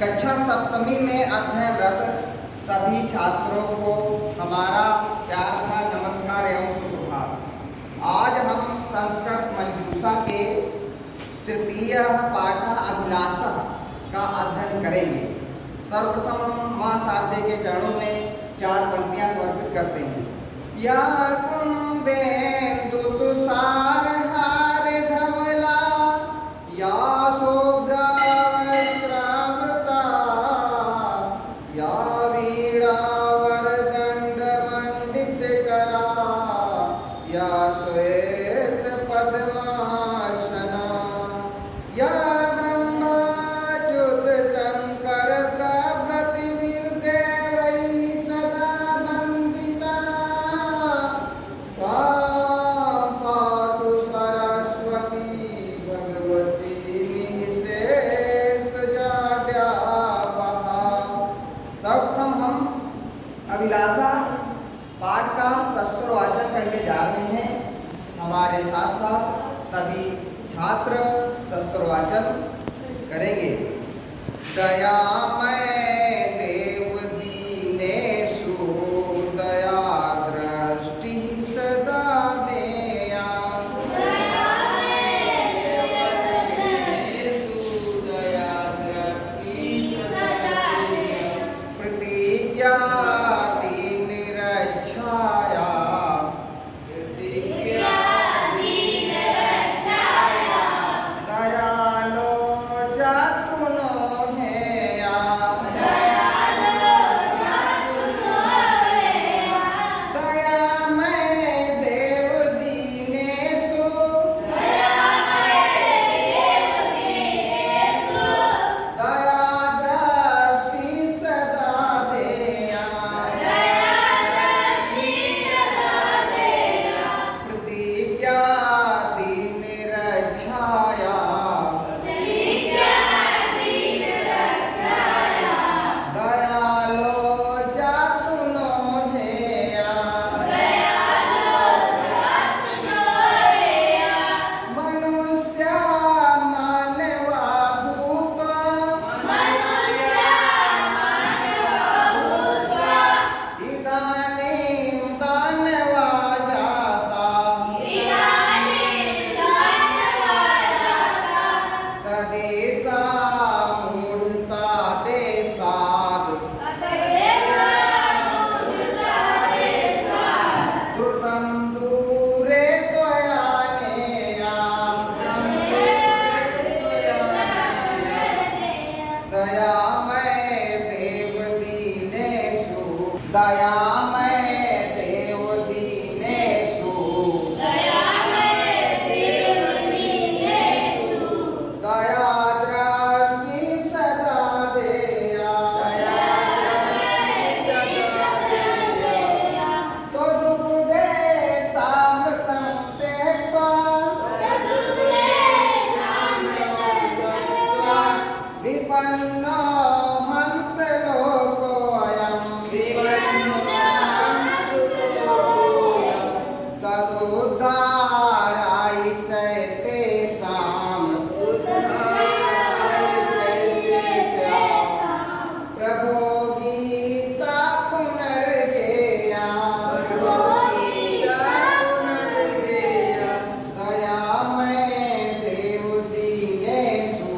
कक्षा सप्तमी में अध्ययनरत सभी छात्रों को हमारा प्यार भरा नमस्कार एवं सुप्रभात। आज हम संस्कृत मंजूषा के तृतीय पाठ अभिलाषा का अध्ययन करेंगे। सर्वप्रथम हम मां शारदे के चरणों में 4 पंक्तियां समर्पित करते हैं। या कुंदेन्दु तुषार हार धवला या शुभ्रा वस्त्रावृता या वीणावरदंड मंडितकरा या श्वेत पद्मासना या ब्रह्माच्युत शंकर प्रभृतिर्देवैः सदा वन्दिता त्वां पातु सरस्वती भगवती निःशेषजाड्यापहा। सर्वप्रथम हम अभिलाषा पाठ का सस्वर वाचन करने जा रहे हैं। हमारे साथ साथ सभी छात्र सस्वर वाचन करेंगे। दयामय देव दीनेषु दया दृष्टि सदा देया प्रतिज्ञाति निरक्षाया दयालो जातुनो हेया दयामय देव दीनेषु दया दृष्टि सदा देया प्रतिज्ञाति निरक्षाया दयालो जातुनो हेया मनुष्या मानवा भूता इदानीं दानवा जाता तदेषा मूढता देशात् द्रुतं दूरे त्वया नेया दयामय देव दीनेषु दयामय देव दीनेषु दया दृष्टि सदा देया त्वदुपदेशामृतं त्यक्त्वा विपन्नो हन्त लोकोऽयम् तदुद्धाराय तेषाम् प्रभो गीता पुनर्गेया दयामय देव दीनेषु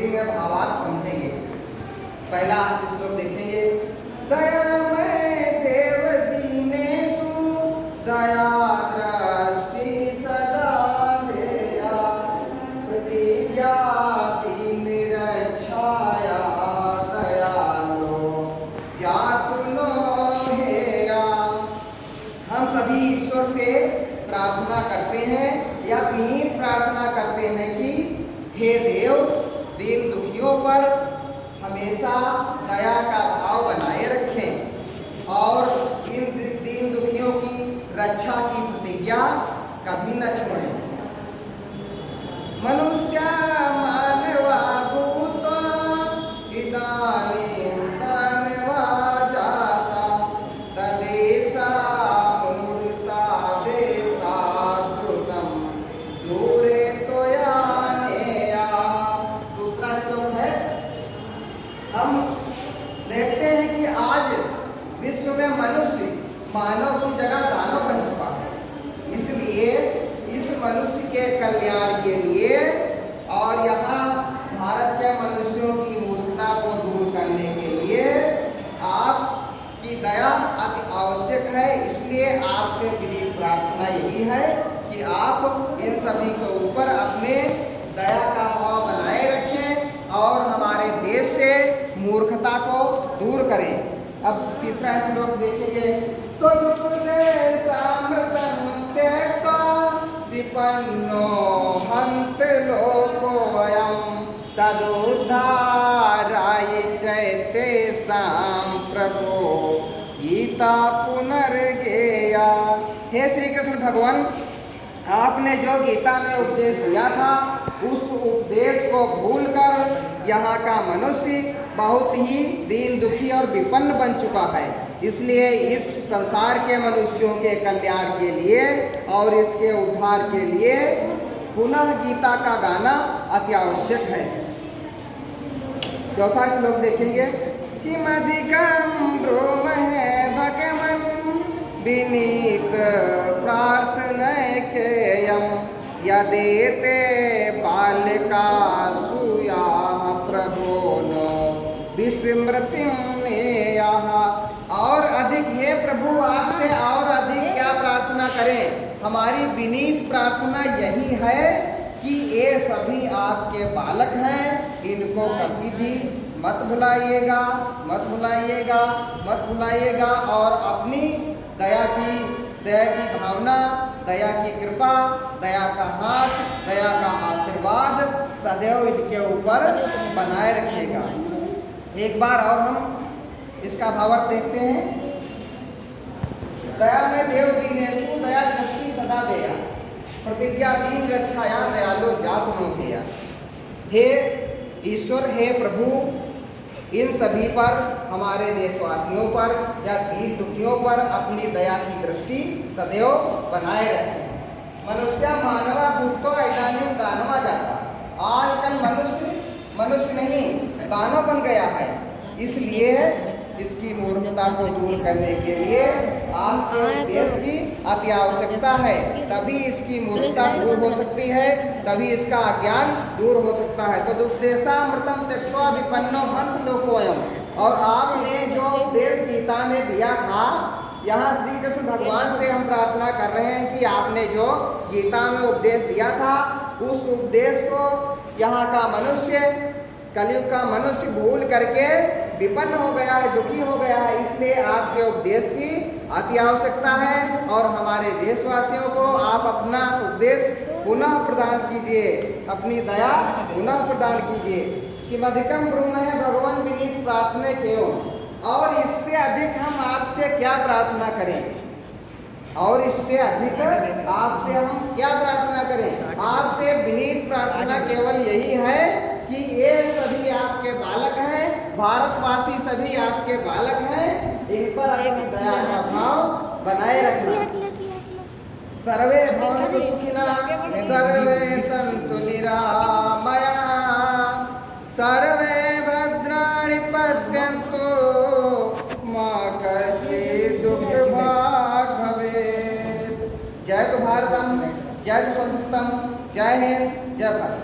हिंदी में भावार्थ समझेंगे। पहला श्लोक देखेंगे। दयामय देव दीनेषु दया दृष्टि सदा देया प्रतिज्ञा दीन रक्षाया दयालो जातुलो हेया। हम सभी ईश्वर से प्रार्थना करते हैं या विनीत प्रार्थना करते हैं कि हे देव, दीन दुखियों पर हमेशा दया का भाव बनाए रखें और इन दीन दुखियों की रक्षा की प्रतिज्ञा कभी न छोड़ें। मनुष्य मानवा भूतो इदानीं तन्वा जाता तदेशा मूर्ता देशा द्रुतं दूरे त्वयानेया। दूसरा श्लोक है। हम देखते हैं कि आज विश्व में मनुष्य मानव की जगह दानव बन चुका है। इसलिए इस मनुष्य के कल्याण के लिए और यहाँ भारत के मनुष्यों की मूर्खता को दूर करने के लिए आपकी दया अति आवश्यक है। इसलिए आपसे विनीत प्रार्थना यही है कि आप इन सभी के ऊपर अपने दया का भाव बनाए रखें और हमारे देश से मूर्खता को दूर करें। अब तीसरा श्लोक देखेंगे। तो सामृतं त्यक्त्वा विपन्नो हन्त लोकोऽयं तदुद्धाराय चैतेषां प्रभो गीता पुनर्गेया। हे श्री कृष्ण भगवान, आपने जो गीता में उपदेश दिया था उस उपदेश को भूलकर यहाँ का मनुष्य बहुत ही दीन दुखी और विपन्न बन चुका है। इसलिए इस संसार के मनुष्यों के कल्याण के लिए और इसके उद्धार के लिए पुनः गीता का गाना अति आवश्यक है। चौथा श्लोक देखेंगे। किमधिकं ब्रूमहे भगवन् विनीत प्रार्थनैकेयं यदेते बालिका सूयाः प्रभो नो विस्मृतिं नेयाः। और अधिक हे प्रभु, आपसे और अधिक क्या प्रार्थना करें। हमारी विनीत प्रार्थना यही है कि ये सभी आपके बालक हैं, इनको कभी भी मत भुलाइएगा, मत भुलाइएगा, मत भुलाइएगा और अपनी दया की भावना, दया की कृपा, दया का हाथ, दया का आशीर्वाद सदैव इनके ऊपर बनाए रखिएगा। एक बार और हम इसका भावार्थ देखते हैं। दया में देव दीनेषु दया दृष्टि सदा देया प्रतिज्ञा दीन रक्षाया दयालो जातुलो हेया। हे ईश्वर, हे प्रभु, इन सभी पर, हमारे देशवासियों पर या दीन दुखियों पर अपनी दया की दृष्टि सदैव बनाए रखें। मनुष्य मानवा भूतो इदानीं दानवा जाता। आजकल मनुष्य नहीं दानव बन गया है। इसलिए इसकी मूर्खता को दूर करने के लिए आपके देश की अति आवश्यकता है। तभी इसकी मूर्खता दूर हो सकती है, तभी इसका अज्ञान दूर हो सकता है। तो उपदेशामृतं त्यक्त्वा विपन्नो हन्त लोकोऽयं। और आपने जो उपदेश गीता में दिया था, यहाँ श्री कृष्ण भगवान से हम प्रार्थना कर रहे हैं कि आपने जो गीता में उपदेश दिया था उस उपदेश को यहाँ का मनुष्य, कलयुग का मनुष्य भूल करके विपन्न हो गया है, दुखी हो गया है। इसलिए आपके उपदेश की अति आवश्यकता है और हमारे देशवासियों को आप अपना उपदेश पुनः प्रदान कीजिए, अपनी दया पुनः प्रदान कीजिए। कि अधिकम ब्रूमहे भगवान विनीत प्रार्थना केवल। और इससे अधिक हम आपसे क्या प्रार्थना करें, और इससे अधिक आपसे हम क्या प्रार्थना करें। आपसे विनीत प्रार्थना केवल यही है कि ये सभी आपके बालक हैं, भारतवासी सभी आपके बालक हैं, इन पर अपनी दया का भाव बनाए रखना। सर्वे भवन्तु सुखिनः, सर्वे सन्तु निरामयाः, सर्वे भद्राणि पश्यन्तु, मा कश्चित् दुःखभाग् भवेत्। जय तो भारतम, जय तो संस्कृतम, जय हिंद, जय भारत।